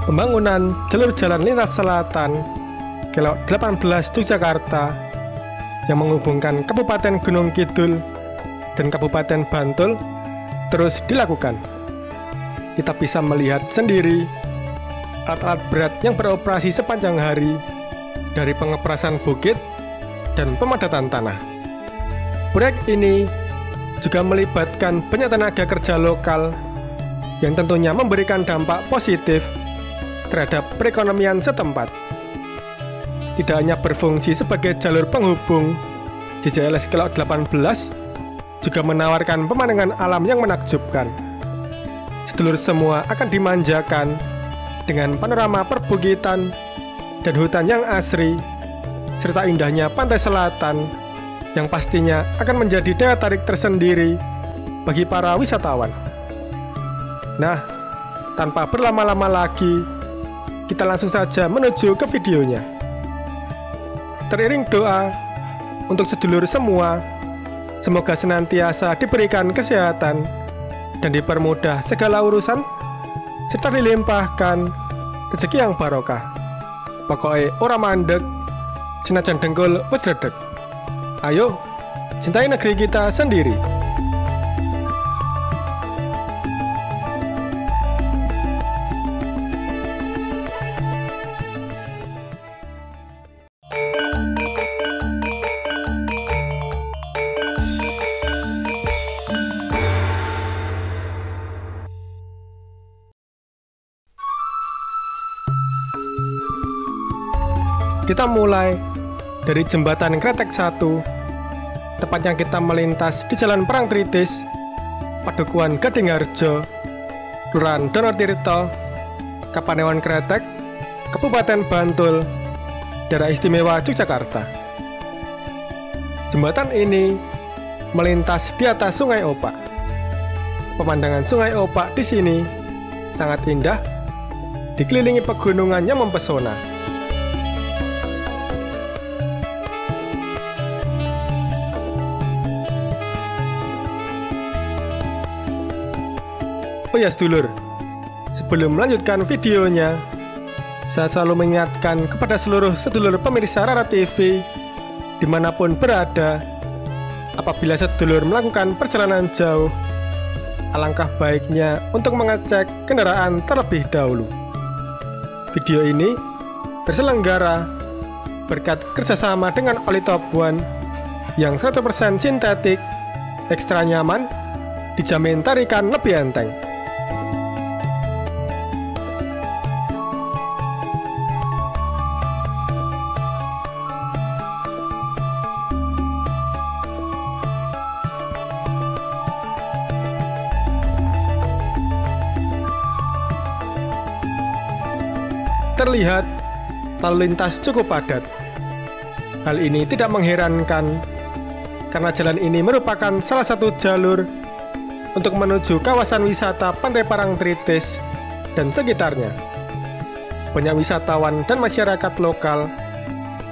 pembangunan jalur jalan lintas selatan Kelok 18 Yogyakarta yang menghubungkan Kabupaten Gunung Kidul dan Kabupaten Bantul terus dilakukan. Kita bisa melihat sendiri alat-alat berat yang beroperasi sepanjang hari, dari pengeprasan bukit dan pemadatan tanah. Proyek ini juga melibatkan banyak tenaga kerja lokal yang tentunya memberikan dampak positif terhadap perekonomian setempat. Tidak hanya berfungsi sebagai jalur penghubung, JJLS Kelok 18 juga menawarkan pemandangan alam yang menakjubkan. Sedulur semua akan dimanjakan dengan panorama perbukitan dan hutan yang asri, serta indahnya pantai selatan yang pastinya akan menjadi daya tarik tersendiri bagi para wisatawan. Nah, tanpa berlama-lama lagi, kita langsung saja menuju ke videonya. Teriring doa untuk sedulur semua, semoga senantiasa diberikan kesehatan dan dipermudah segala urusan, serta dilimpahkan rezeki yang barokah. Pokoknya ora mandek, senajan dengkul wis redeg. Ayo, cintai negeri kita sendiri. Kita mulai dari jembatan Kretek 1, tepatnya kita melintas di Jalan Parangtritis, Padukuhan Gadingharjo, Kelurahan Donotirto, Kapanewon Kretek, Kabupaten Bantul, Daerah Istimewa Yogyakarta. Jembatan ini melintas di atas Sungai Opak. Pemandangan Sungai Opak di sini sangat indah, dikelilingi pegunungan yang mempesona. Oh ya sedulur, sebelum melanjutkan videonya, saya selalu mengingatkan kepada seluruh sedulur pemirsa Rara TV dimanapun berada, apabila sedulur melakukan perjalanan jauh, alangkah baiknya untuk mengecek kendaraan terlebih dahulu. Video ini terselenggara berkat kerjasama dengan oli Top One yang 100% sintetik, ekstra nyaman, dijamin tarikan lebih enteng. Terlihat lalu lintas cukup padat. Hal ini tidak mengherankan karena jalan ini merupakan salah satu jalur untuk menuju kawasan wisata Pantai Parangtritis dan sekitarnya. Banyak wisatawan dan masyarakat lokal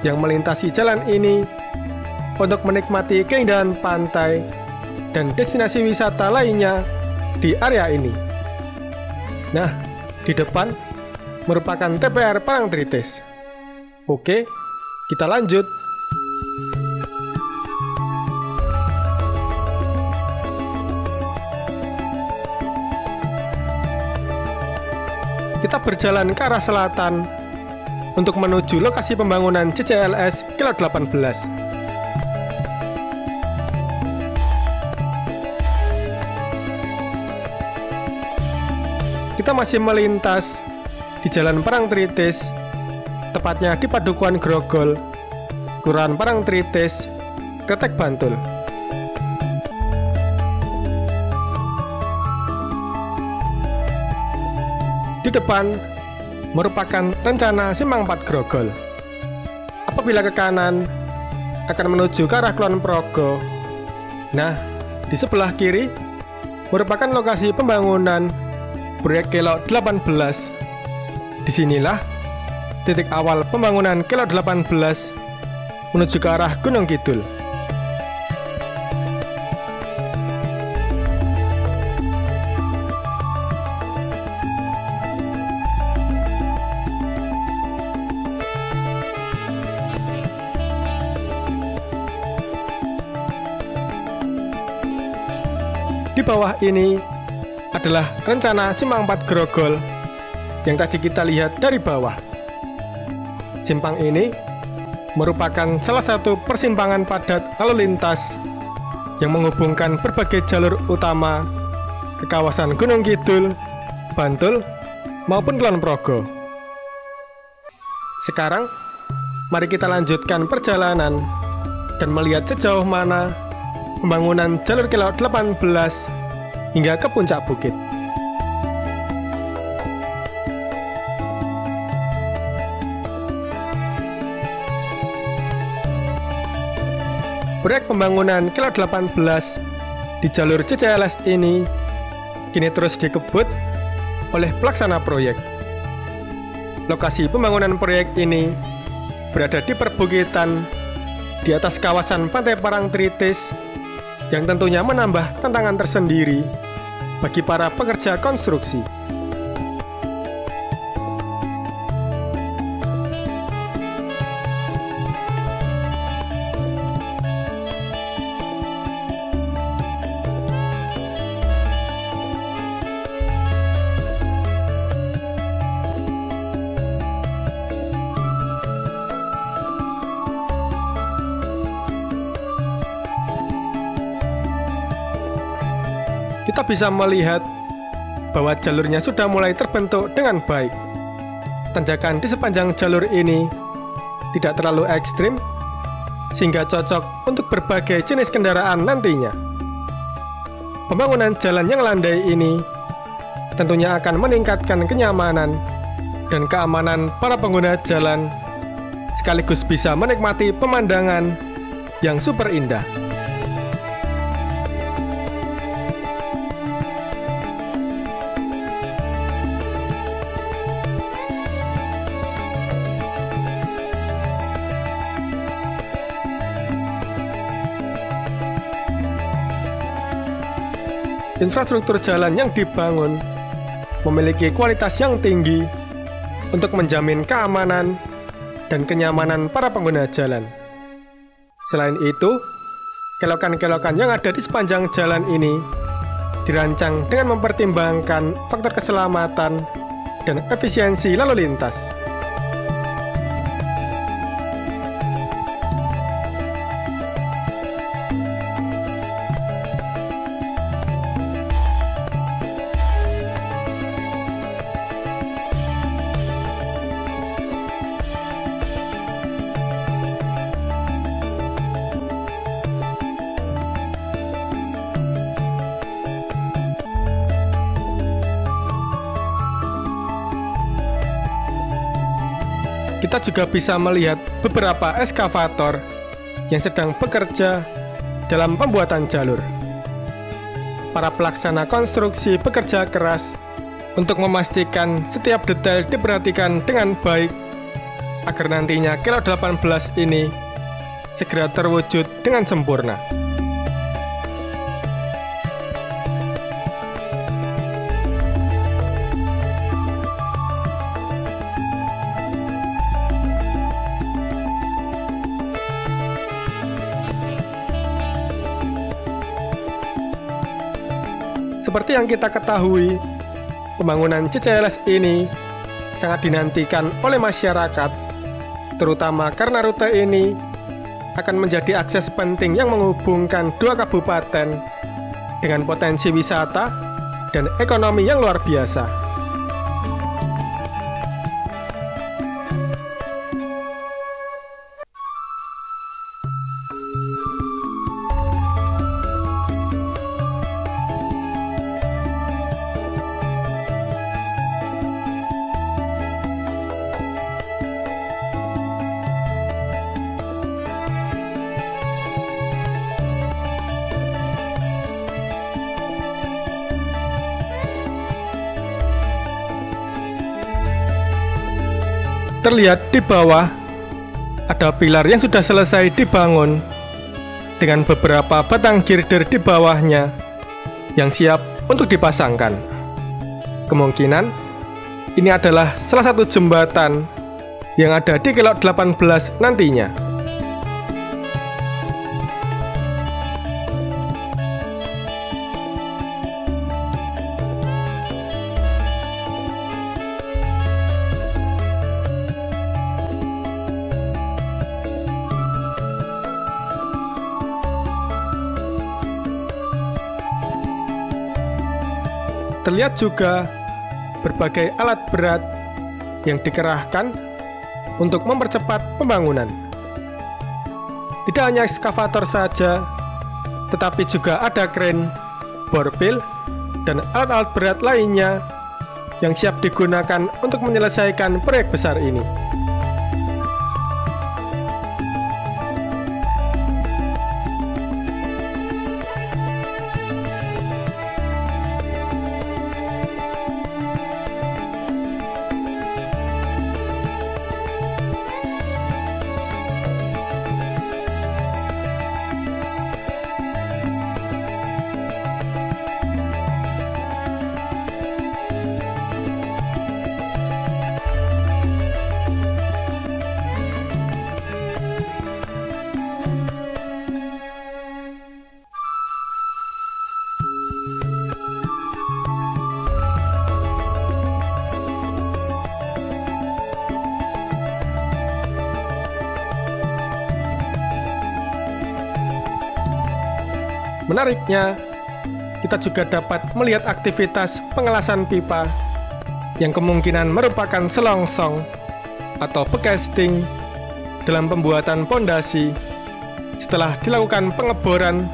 yang melintasi jalan ini untuk menikmati keindahan pantai dan destinasi wisata lainnya di area ini. Nah, di depan merupakan TPR Parangtritis. Oke, kita lanjut. Kita berjalan ke arah selatan untuk menuju lokasi pembangunan JJLS Kelok 18. Kita masih melintas di Jalan Parangtritis, tepatnya di Padukuhan Grogol, Kelurahan Parangtritis, Kretek, Bantul. Di depan merupakan rencana Simpang 4 Grogol. Apabila ke kanan akan menuju ke arah Kulon Progo. Nah, di sebelah kiri merupakan lokasi pembangunan proyek Kelok 18. Disinilah titik awal pembangunan Kelok 18 menuju ke arah Gunung Kidul. bawah ini adalah rencana Simpang 4 Grogol yang tadi kita lihat dari bawah. Simpang ini merupakan salah satu persimpangan padat lalu lintas yang menghubungkan berbagai jalur utama ke kawasan Gunung Kidul, Bantul, maupun Kulon Progo. Sekarang, mari kita lanjutkan perjalanan dan melihat sejauh mana pembangunan jalur kilometer 18 hingga ke puncak bukit. Proyek pembangunan kilometer 18 di jalur CCLS ini kini terus dikebut oleh pelaksana proyek. Lokasi pembangunan proyek ini berada di perbukitan di atas kawasan Pantai Parangtritis yang tentunya menambah tantangan tersendiri bagi para pekerja konstruksi. Kita bisa melihat bahwa jalurnya sudah mulai terbentuk dengan baik. Tanjakan di sepanjang jalur ini tidak terlalu ekstrim, sehingga cocok untuk berbagai jenis kendaraan nantinya. Pembangunan jalan yang landai ini tentunya akan meningkatkan kenyamanan dan keamanan para pengguna jalan, sekaligus bisa menikmati pemandangan yang super indah. Infrastruktur jalan yang dibangun memiliki kualitas yang tinggi untuk menjamin keamanan dan kenyamanan para pengguna jalan. Selain itu, kelokan-kelokan yang ada di sepanjang jalan ini dirancang dengan mempertimbangkan faktor keselamatan dan efisiensi lalu lintas. Kita juga bisa melihat beberapa eskavator yang sedang bekerja dalam pembuatan jalur. Para pelaksana konstruksi bekerja keras untuk memastikan setiap detail diperhatikan dengan baik agar nantinya kilometer 18 ini segera terwujud dengan sempurna. Seperti yang kita ketahui, pembangunan CCLS ini sangat dinantikan oleh masyarakat, terutama karena rute ini akan menjadi akses penting yang menghubungkan dua kabupaten dengan potensi wisata dan ekonomi yang luar biasa. Terlihat di bawah ada pilar yang sudah selesai dibangun dengan beberapa batang girder di bawahnya yang siap untuk dipasangkan. Kemungkinan ini adalah salah satu jembatan yang ada di kilometer 18 nantinya. terlihat juga berbagai alat berat yang dikerahkan untuk mempercepat pembangunan. Tidak hanya ekskavator saja, tetapi juga ada kren, borpil, dan alat-alat berat lainnya yang siap digunakan untuk menyelesaikan proyek besar ini. Menariknya, kita juga dapat melihat aktivitas pengelasan pipa yang kemungkinan merupakan selongsong atau becasting dalam pembuatan pondasi setelah dilakukan pengeboran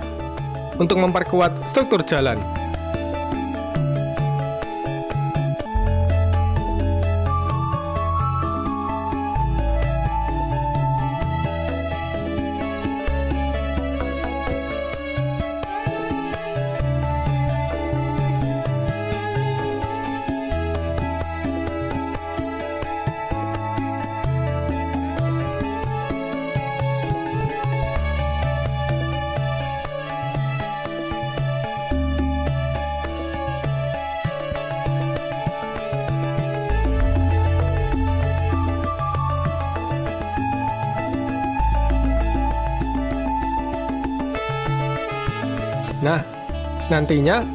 untuk memperkuat struktur jalan. Nah, nantinya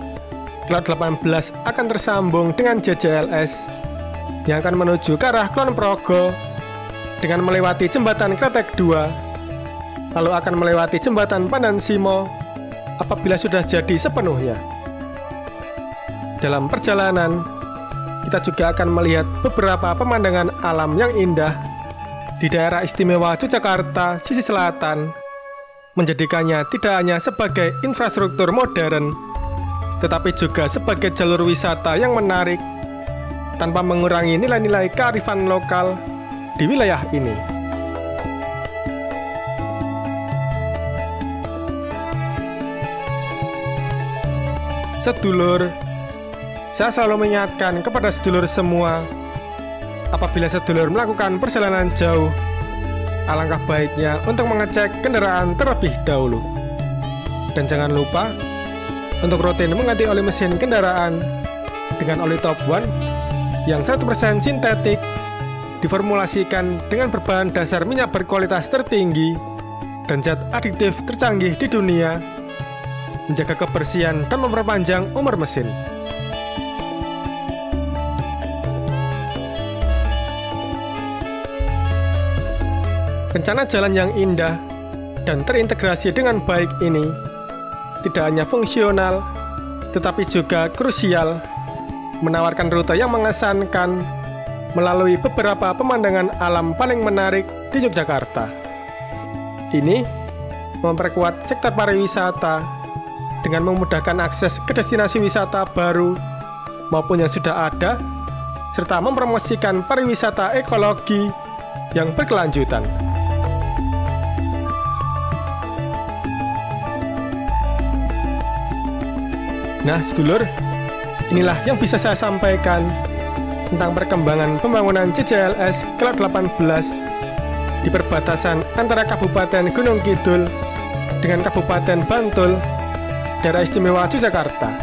Kelot 18 akan tersambung dengan JJLS yang akan menuju ke arah Kulon Progo dengan melewati jembatan Kretek 2, lalu akan melewati jembatan Pandan Simo apabila sudah jadi sepenuhnya. Dalam perjalanan, kita juga akan melihat beberapa pemandangan alam yang indah di daerah istimewa Yogyakarta sisi selatan, menjadikannya tidak hanya sebagai infrastruktur modern, tetapi juga sebagai jalur wisata yang menarik tanpa mengurangi nilai-nilai kearifan lokal di wilayah ini. Sedulur, saya selalu mengingatkan kepada sedulur semua, apabila sedulur melakukan perjalanan jauh, alangkah baiknya untuk mengecek kendaraan terlebih dahulu. Dan jangan lupa untuk rutin mengganti oli mesin kendaraan dengan oli Top One yang 100% sintetik, diformulasikan dengan berbahan dasar minyak berkualitas tertinggi dan zat adiktif tercanggih di dunia, menjaga kebersihan dan memperpanjang umur mesin. Rencana jalan yang indah dan terintegrasi dengan baik ini tidak hanya fungsional, tetapi juga krusial, menawarkan rute yang mengesankan melalui beberapa pemandangan alam paling menarik di Yogyakarta. Ini memperkuat sektor pariwisata dengan memudahkan akses ke destinasi wisata baru maupun yang sudah ada, serta mempromosikan pariwisata ekologi yang berkelanjutan. Nah, sedulur, inilah yang bisa saya sampaikan tentang perkembangan pembangunan JJLS Kelot 18 di perbatasan antara Kabupaten Gunung Kidul dengan Kabupaten Bantul, Daerah Istimewa Yogyakarta.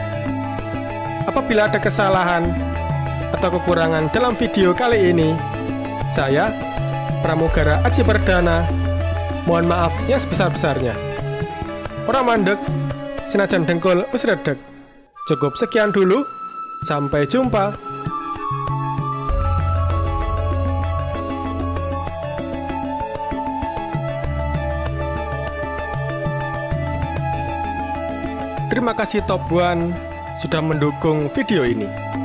Apabila ada kesalahan atau kekurangan dalam video kali ini, saya, Pramugara Aji Perdana, mohon maaf yang sebesar-besarnya. Ora mandeg, senajan dengkul wis redeg. Cukup sekian dulu, sampai jumpa. Terima kasih Top One sudah mendukung video ini.